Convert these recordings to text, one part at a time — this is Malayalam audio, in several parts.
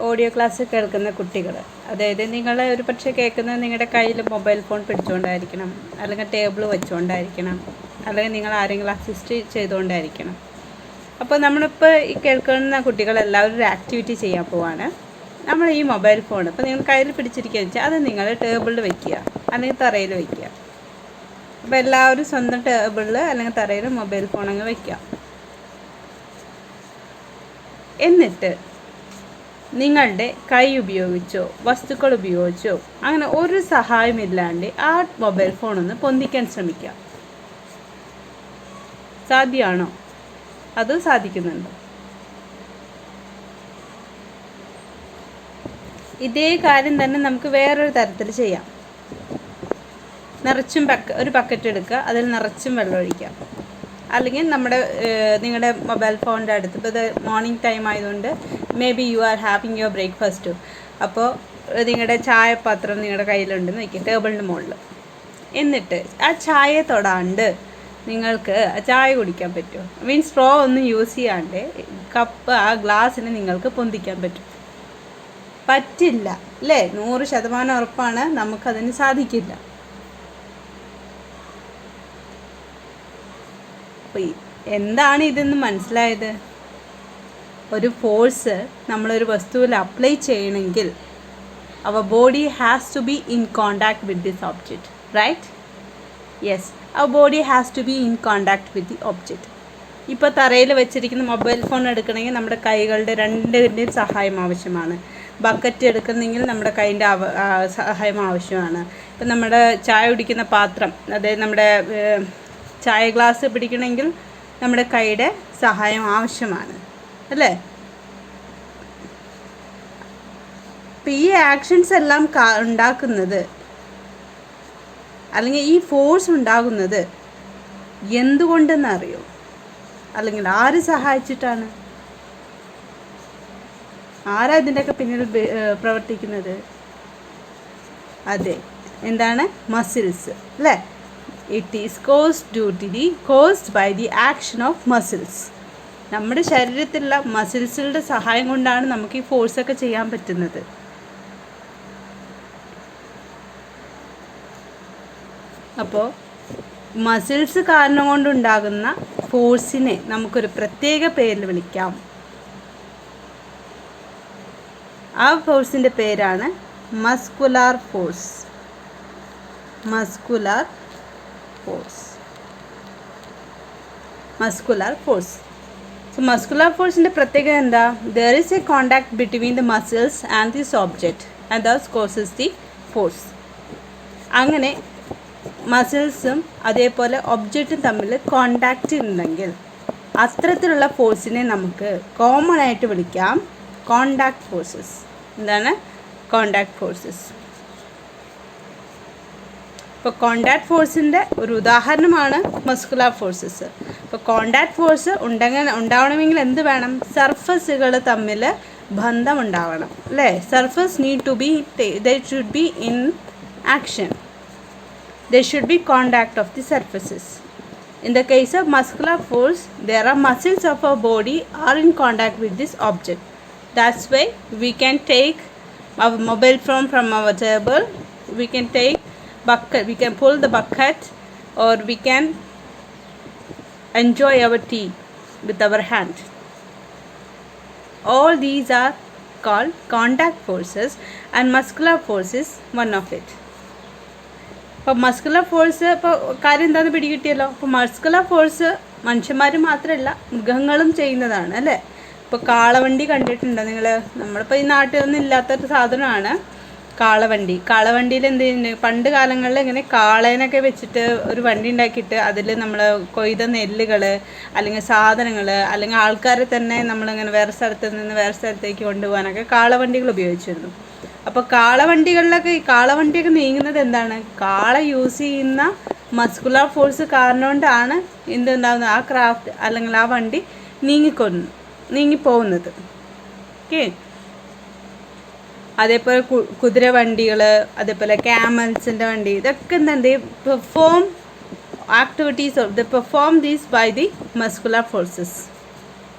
ഓഡിയോ ക്ലാസ് കേൾക്കുന്ന കുട്ടികൾ, അതായത് നിങ്ങൾ ഒരു പക്ഷേ കേൾക്കുന്നത് നിങ്ങളുടെ കയ്യിൽ മൊബൈൽ ഫോൺ പിടിച്ചുകൊണ്ടായിരിക്കണം, അല്ലെങ്കിൽ ടേബിൾ വെച്ചുകൊണ്ടായിരിക്കണം, അല്ലെങ്കിൽ നിങ്ങൾ ആരെങ്കിലും അസിസ്റ്റ് ചെയ്തുകൊണ്ടായിരിക്കണം. അപ്പോൾ നമ്മളിപ്പോൾ ഈ കേൾക്കുന്ന കുട്ടികളെല്ലാവരും ഒരു ആക്ടിവിറ്റി ചെയ്യാൻ പോവാണ്. നമ്മൾ ഈ മൊബൈൽ ഫോൺ ഇപ്പോൾ നിങ്ങൾ കയ്യിൽ പിടിച്ചിരിക്കുക വെച്ചാൽ അത് നിങ്ങൾ ടേബിളിൽ വയ്ക്കുക, അല്ലെങ്കിൽ തറയിൽ വയ്ക്കുക. അപ്പോൾ എല്ലാവരും സ്വന്തം ടേബിളിൽ അല്ലെങ്കിൽ തറയിൽ മൊബൈൽ ഫോൺ അങ്ങ് വയ്ക്കുക. എന്നിട്ട് നിങ്ങളുടെ കൈ ഉപയോഗിച്ചോ വസ്തുക്കൾ ഉപയോഗിച്ചോ അങ്ങനെ ഒരു സഹായമില്ലാണ്ട് ആ മൊബൈൽ ഫോണൊന്ന് പൊന്തിക്കാൻ ശ്രമിക്കുക. സാധ്യമാണോ? അത് സാധിക്കുന്നുണ്ടോ? ഇതേ കാര്യം തന്നെ നമുക്ക് വേറൊരു തരത്തിൽ ചെയ്യാം. നിറച്ചും ഒരു ബക്കറ്റ് എടുക്കുക, അതിൽ നിറച്ചും വെള്ളം ഒഴിക്കുക. അല്ലെങ്കിൽ നിങ്ങളുടെ മൊബൈൽ ഫോണിൻ്റെ അടുത്ത്, ഇപ്പോൾ ഇത് മോർണിംഗ് ടൈം ആയതുകൊണ്ട് may be you are having your breakfast. അപ്പോൾ നിങ്ങളുടെ ചായപാത്രം നിങ്ങളുടെ കയ്യിലുണ്ടെന്ന് വയ്ക്കുക ടേബിളിൻ്റെ മുകളിൽ. എന്നിട്ട് ആ ചായ തൊടാണ്ട് നിങ്ങൾക്ക് ചായ കുടിക്കാൻ പറ്റുമോ? മീൻസ് സ്ട്രോ ഒന്നും യൂസ് ചെയ്യാണ്ട് കപ്പ് ആ ഗ്ലാസ്സിന് നിങ്ങൾക്ക് പൊന്തിക്കാൻ പറ്റും? പറ്റില്ല അല്ലേ? 100% ഉറപ്പാണ്, നമുക്കതിന് സാധിക്കില്ല. അപ്പോൾ എന്താണ് ഇതെന്ന് മനസ്സിലായത്? ഒരു ഫോഴ്സ് നമ്മളൊരു വസ്തുവിൽ അപ്ലൈ ചെയ്യണമെങ്കിൽ our body has to be in contact with this object, right? Yes, our body has to be in contact with the object. ഇപ്പോൾ തറയിൽ വെച്ചിരിക്കുന്ന മൊബൈൽ ഫോൺ എടുക്കണമെങ്കിൽ നമ്മുടെ കൈകളുടെ രണ്ടിൻ്റെയും സഹായം ആവശ്യമാണ്. ബക്കറ്റ് എടുക്കുന്നെങ്കിൽ നമ്മുടെ കൈൻ്റെ സഹായം ആവശ്യമാണ്. ഇപ്പം നമ്മുടെ ചായ കുടിക്കുന്ന പാത്രം, അതായത് നമ്മുടെ ചായ ഗ്ലാസ് പിടിക്കണമെങ്കിൽ നമ്മുടെ കൈയുടെ സഹായം ആവശ്യമാണ്, അല്ലേ? അപ്പം ഈ ആക്ഷൻസ് എല്ലാം ഉണ്ടാക്കുന്നത്, അല്ലെങ്കിൽ ഈ ഫോഴ്സ് ഉണ്ടാകുന്നത് എന്തുകൊണ്ടെന്നറിയോ? അല്ലെങ്കിൽ ആര് സഹായിച്ചിട്ടാണ്? ആരാ ഇതിൻ്റെയൊക്കെ പിന്നിൽ പ്രവർത്തിക്കുന്നത്? അതെ, എന്താണ്? മസിൽസ്, അല്ലേ? It is caused by the action of muscles. നമ്മുടെ ശരീരത്തിലുള്ള മസിൽസുകളുടെ സഹായം കൊണ്ടാണ് നമുക്ക് ഈ ഫോഴ്സൊക്കെ ചെയ്യാൻ പറ്റുന്നത്. അപ്പോൾ മസിൽസ് കാരണം കൊണ്ടുണ്ടാകുന്ന ഫോഴ്സിനെ നമുക്കൊരു പ്രത്യേക പേരിൽ വിളിക്കാം. ആ ഫോഴ്സിൻ്റെ പേരാണ് muscular force. Muscular so muscular ഫോഴ്സിൻ്റെ പ്രത്യേകത എന്താ? There is a contact between the muscles and this object and that causes the force. അങ്ങനെ മസിൽസും അതേപോലെ ഒബ്ജക്റ്റും തമ്മിൽ കോണ്ടാക്റ്റ് ഉണ്ടെങ്കിൽ അത്തരത്തിലുള്ള ഫോഴ്സിനെ നമുക്ക് കോമൺ ആയിട്ട് വിളിക്കാം കോണ്ടാക്ട് ഫോഴ്സസ്. എന്താണ്? Contact forces. ഇപ്പോൾ കോണ്ടാക്ട് ഫോഴ്സിൻ്റെ ഒരു ഉദാഹരണമാണ് മസ്കുലാർ ഫോഴ്സസ്. ഇപ്പോൾ കോണ്ടാക്ട് ഫോഴ്സ് ഉണ്ടാവണമെങ്കിൽ എന്ത് വേണം? സർഫസുകൾ തമ്മിൽ ബന്ധം ഉണ്ടാവണം, അല്ലേ? Surface need to be, they should be in action. There should be contact of the surfaces. In the case of muscular force, there are muscles of our body are in contact with this object. That's why we can take our mobile phone from our table. We can take bucket. We can pull the bucket, or we can enjoy our tea with our hand. All these are called contact forces, and muscular force is one of it. അപ്പോൾ മസ്കുലർ ഫോഴ്സ്, ഇപ്പോൾ കാര്യം എന്താണെന്ന് പിടികിട്ടിയല്ലോ. അപ്പോൾ മസ്കുലർ ഫോഴ്സ് മനുഷ്യന്മാർ മാത്രമല്ല മൃഗങ്ങളും ചെയ്യുന്നതാണ്, അല്ലേ? ഇപ്പോൾ കാളവണ്ടി കണ്ടിട്ടുണ്ടോ നിങ്ങൾ? നമ്മളിപ്പോൾ ഈ നാട്ടിലൊന്നും ഇല്ലാത്തൊരു സാധനമാണ് കാളവണ്ടി. കാളവണ്ടിയിൽ എന്ത് ചെയ്യുന്നത്? പണ്ട് കാലങ്ങളിൽ ഇങ്ങനെ കാളേനൊക്കെ വെച്ചിട്ട് ഒരു വണ്ടി ഉണ്ടാക്കിയിട്ട് അതിൽ നമ്മൾ കൊയ്ത നെല്ലുകൾ അല്ലെങ്കിൽ സാധനങ്ങൾ അല്ലെങ്കിൽ ആൾക്കാരെ തന്നെ നമ്മളിങ്ങനെ വേറെ സ്ഥലത്ത് നിന്ന് വേറെ സ്ഥലത്തേക്ക് കൊണ്ടുപോകാനൊക്കെ കാളവണ്ടികൾ ഉപയോഗിച്ചിരുന്നു. അപ്പോൾ കാളവണ്ടിയൊക്കെ നീങ്ങുന്നത് എന്താണ്? കാള യൂസ് ചെയ്യുന്ന മസ്കുലർ ഫോഴ്സ് കാരണം കൊണ്ടാണ് എന്തുണ്ടാകുന്നത്? ആ ക്രാഫ്റ്റ് അല്ലെങ്കിൽ ആ വണ്ടി നീങ്ങിപ്പോകുന്നത്. ഓക്കെ. അതേപോലെ കുതിര വണ്ടികൾ, അതേപോലെ ക്യാമൽസിൻ്റെ വണ്ടി, ഇതൊക്കെ എന്തുണ്ട്? Perform activities, perform these by the muscular forces.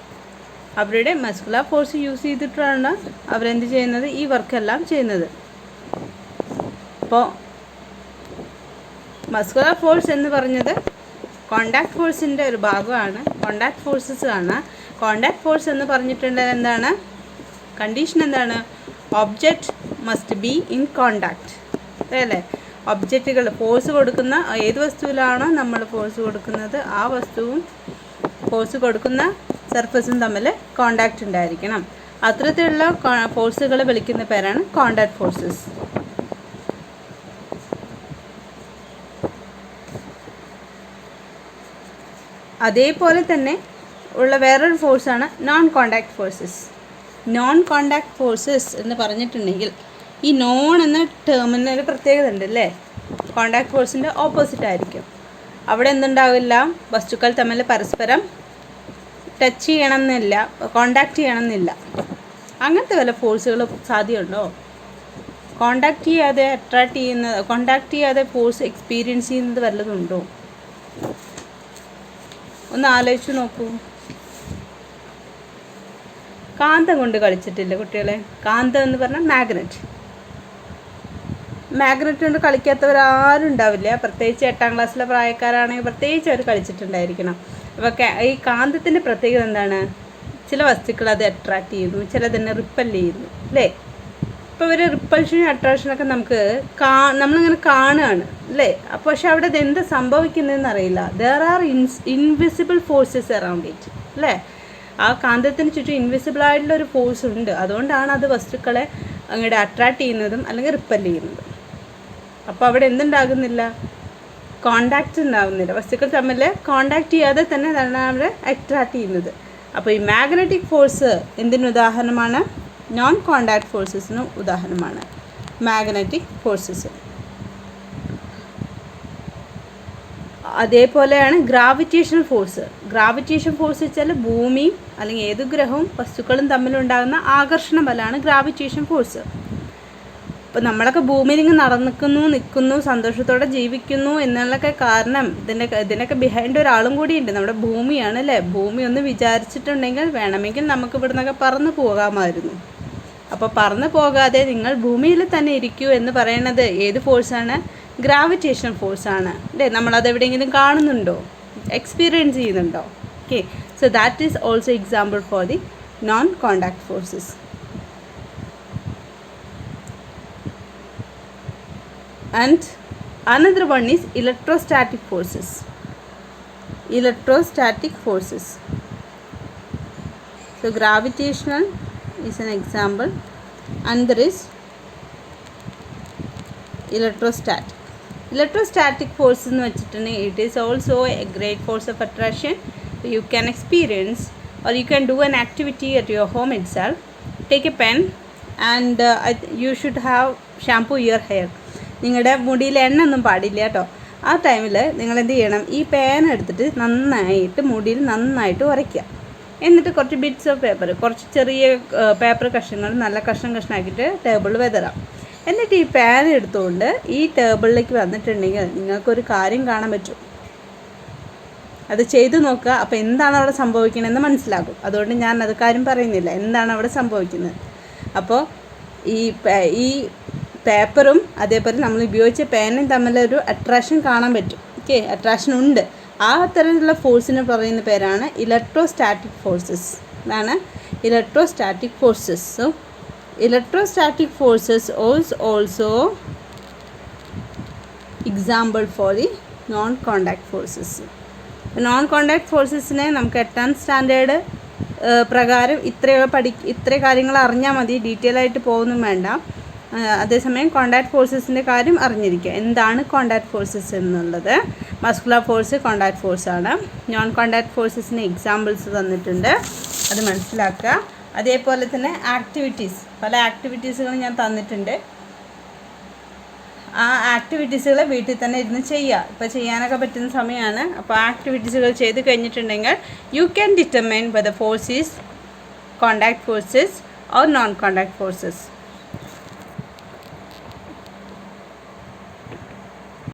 അവരുടെ മസ്കുലർ ഫോഴ്സ് യൂസ് ചെയ്തിട്ടാണ് അവരെന്ത് ചെയ്യുന്നത്, ഈ വർക്കെല്ലാം ചെയ്യുന്നത്. അപ്പോൾ മസ്കുലർ ഫോഴ്സ് എന്ന് പറഞ്ഞത് കോണ്ടാക്ട് ഫോഴ്സിൻ്റെ ഒരു ഭാഗമാണ്, കോണ്ടാക്ട് ഫോഴ്സസ് ആണ്. കോണ്ടാക്ട് ഫോഴ്സ് എന്ന് പറഞ്ഞിട്ടുണ്ടെങ്കിൽ എന്താണ് കണ്ടീഷൻ, എന്താണ്, object must be in contact, അല്ലേ? ഒബ്ജക്റ്റുകൾ ഫോഴ്സ് കൊടുക്കുന്ന ഏത് വസ്തുവിലാണോ നമ്മൾ ഫോഴ്സ് കൊടുക്കുന്നത് ആ വസ്തുവും ഫോഴ്സ് കൊടുക്കുന്ന സർഫസും തമ്മിൽ കോണ്ടാക്റ്റ് ഉണ്ടായിരിക്കണം. അത്തരത്തിലുള്ള ഫോഴ്സുകൾ വിളിക്കുന്ന പേരാണ് കോണ്ടാക്ട് ഫോഴ്സസ്. അതേപോലെ തന്നെ ഉള്ള വേറൊരു ഫോഴ്സാണ് non contact forces. Non contact forces എന്ന് പറഞ്ഞിട്ടുണ്ടെങ്കിൽ ഈ നോൺ എന്ന ടേമിന് ഒരു പ്രത്യേകത ഉണ്ട് അല്ലേ? കോണ്ടാക്ട് ഫോഴ്സിൻ്റെ ഓപ്പോസിറ്റ് ആയിരിക്കും. അവിടെ എന്തുണ്ടാവില്ല, വസ്തുക്കൾ തമ്മിൽ പരസ്പരം ടച്ച് ചെയ്യണമെന്നില്ല, കോണ്ടാക്ട് ചെയ്യണമെന്നില്ല. അങ്ങനത്തെ വല്ല ഫോഴ്സുകൾ സാധ്യമുണ്ടോ? കോണ്ടാക്ട് ചെയ്യാതെ അട്രാക്ട് ചെയ്യുന്നത്, കോണ്ടാക്ട് ചെയ്യാതെ ഫോഴ്സ് എക്സ്പീരിയൻസ് ചെയ്യുന്നത് വല്ലതുണ്ടോ? ഒന്ന് ആലോചിച്ച് നോക്കൂ. കാന്തം കൊണ്ട് കളിച്ചിട്ടില്ല കുട്ടികളെ? കാന്തം എന്ന് പറഞ്ഞാൽ മാഗ്നറ്റ് കൊണ്ട് കളിക്കാത്തവരാരും ഉണ്ടാവില്ല. പ്രത്യേകിച്ച് 8ാം ക്ലാസ്സിലെ പ്രായക്കാരാണെങ്കിൽ പ്രത്യേകിച്ച് അവർ കളിച്ചിട്ടുണ്ടായിരിക്കണം. അപ്പോൾ ഈ കാന്തത്തിൻ്റെ പ്രത്യേകത എന്താണ്? ചില വസ്തുക്കൾ അത് അട്രാക്റ്റ് ചെയ്യുന്നു, ചിലതിനെ റിപ്പൽ ചെയ്യുന്നു, അല്ലേ? ഇപ്പോൾ ഒരു റിപ്പൾഷനും അട്രാക്ഷനൊക്കെ നമ്മളിങ്ങനെ കാണുകയാണ്, അല്ലേ? അപ്പോൾ പക്ഷെ അവിടെ ഇത് എന്ത് സംഭവിക്കുന്നതെന്ന് അറിയില്ല. There are invisible forces around it, അല്ലേ? ആ കാന്തത്തിന് ചുറ്റും ഇൻവിസിബിൾ ആയിട്ടുള്ള ഒരു ഫോഴ്സ് ഉണ്ട്. അതുകൊണ്ടാണ് അത് വസ്തുക്കളെ അങ്ങോട്ട് അട്രാക്റ്റ് ചെയ്യുന്നതും അല്ലെങ്കിൽ റിപ്പൽ ചെയ്യുന്നതും. അപ്പോൾ അവിടെ എന്തുണ്ടാകുന്നില്ല, കോണ്ടാക്റ്റ് ഉണ്ടാകുന്നില്ല. വസ്തുക്കൾ തമ്മിൽ കോണ്ടാക്റ്റ് ചെയ്യാതെ തന്നെ അവിടെ അട്രാക്റ്റ് ചെയ്യുന്നത്. അപ്പോൾ ഈ മാഗ്നറ്റിക് ഫോഴ്സ് എന്തിന് ഉദാഹരണമാണ്? നോൺ കോണ്ടാക്ട് ഫോഴ്സസിന് ഉദാഹരണമാണ് മാഗ്നറ്റിക് ഫോഴ്സസ്. അതേപോലെയാണ് ഗ്രാവിറ്റേഷണൽ ഫോഴ്സ്. ഗ്രാവിറ്റേഷൻ ഫോഴ്സ് വെച്ചാൽ ഭൂമിയും അല്ലെങ്കിൽ ഏത് ഗ്രഹവും വസ്തുക്കളും തമ്മിലുണ്ടാകുന്ന ആകർഷണ ബലമാണ് ഗ്രാവിറ്റേഷൻ ഫോഴ്സ്. ഇപ്പോൾ നമ്മളൊക്കെ ഭൂമിയിൽ ഇങ്ങനെ നിൽക്കുന്നു, സന്തോഷത്തോടെ ജീവിക്കുന്നു എന്നുള്ളൊക്കെ കാരണം ഇതിനൊക്കെ ബിഹൈൻഡ് ഒരാളും കൂടിയുണ്ട്, നമ്മുടെ ഭൂമിയാണ്, അല്ലേ? ഭൂമി ഒന്ന് വിചാരിച്ചിട്ടുണ്ടെങ്കിൽ വേണമെങ്കിൽ നമുക്ക് ഇവിടെ നിന്നൊക്കെ പറന്ന് പോകാമായിരുന്നു. അപ്പോൾ പറന്ന് പോകാതെ നിങ്ങൾ ഭൂമിയിൽ തന്നെ ഇരിക്കൂ എന്ന് പറയുന്നത് ഏത് ഫോഴ്സാണ്? ഗ്രാവിറ്റേഷൻ ഫോഴ്സാണ്, അല്ലേ? നമ്മളത് എവിടെയെങ്കിലും കാണുന്നുണ്ടോ, എക്സ്പീരിയൻസ് ചെയ്യുന്നുണ്ടോ? Okay, so that is also example for the non contact forces. And another one is electrostatic forces. Electrostatic forces. So gravitational is an example, and there is electrostatic. Electrostatic force എന്ന് വെച്ചിട്ടുണ്ടെങ്കിൽ it is also a great force of attraction. You can experience or you can do an activity at your home itself. Take a pen and you should have shampoo your hair. നിങ്ങളുടെ മുടിയിൽ എണ്ണ ഒന്നും പാടില്ല കേട്ടോ. ആ ടൈമിൽ നിങ്ങൾ എന്ത് ചെയ്യണം, ഈ പേന എടുത്തിട്ട് നന്നായിട്ട് മുടിയിൽ നന്നായിട്ട് ഉരയ്ക്കുക. എന്നിട്ട് കുറച്ച് ബിറ്റ്സ് ഓഫ് പേപ്പർ, കുറച്ച് ചെറിയ പേപ്പർ കഷ്ണങ്ങൾ നല്ല കഷ്ണമാക്കിയിട്ട് ടേബിളിൽ വെതറാം. എന്നിട്ട് ഈ പേന എടുത്തുകൊണ്ട് ഈ ടേബിളിലേക്ക് വന്നിട്ടുണ്ടെങ്കിൽ നിങ്ങൾക്കൊരു കാര്യം കാണാൻ പറ്റും. അത് ചെയ്തു നോക്കുക. അപ്പോൾ എന്താണ് അവിടെ സംഭവിക്കണമെന്ന് മനസ്സിലാകും. അതുകൊണ്ട് ഞാൻ അത് കാര്യം പറയുന്നില്ല, എന്താണ് അവിടെ സംഭവിക്കുന്നത്. അപ്പോൾ ഈ പേപ്പറും അതേപോലെ നമ്മൾ ഉപയോഗിച്ച പേനയും തമ്മിലൊരു അട്രാക്ഷൻ കാണാൻ പറ്റും. ഓക്കെ, അട്രാക്ഷൻ ഉണ്ട്. ആ തരത്തിലുള്ള ഫോഴ്സിന് പറയുന്ന പേരാണ് ഇലക്ട്രോസ്റ്റാറ്റിക് ഫോഴ്സസ്. ഇതാണ് electrostatic forces. So electrostatic forces is also example for the non contact forces. Non contact ഫോഴ്സസിനെ നമുക്ക് 8ാം സ്റ്റാൻഡേർഡ് പ്രകാരം ഇത്ര കാര്യങ്ങൾ അറിഞ്ഞാൽ മതി, ഡീറ്റെയിൽ ആയിട്ട് പോകുന്നും വേണ്ട. അതേസമയം കോണ്ടാക്ട് ഫോഴ്സസിൻ്റെ കാര്യം അറിഞ്ഞിരിക്കുക. എന്താണ് കോണ്ടാക്ട് ഫോഴ്സസ് എന്നുള്ളത്? മസ്കുലർ ഫോഴ്സ് കോണ്ടാക്ട് ഫോഴ്സാണ്. നോൺ കോണ്ടാക്ട് ഫോഴ്സസിന് എക്സാമ്പിൾസ് തന്നിട്ടുണ്ട്, അത് മനസ്സിലാക്കുക. അതേപോലെ തന്നെ ആക്ടിവിറ്റീസ്, പല ആക്ടിവിറ്റീസുകളും ഞാൻ തന്നിട്ടുണ്ട്. ആ ആക്ടിവിറ്റീസുകൾ വീട്ടിൽ തന്നെ ഇരുന്ന് ചെയ്യുക. ഇപ്പോൾ ചെയ്യാനൊക്കെ പറ്റുന്ന സമയമാണ്. അപ്പോൾ ആക്ടിവിറ്റീസുകൾ ചെയ്ത് കഴിഞ്ഞിട്ടുണ്ടെങ്കിൽ you can determine whether force is contact forces or non contact forces.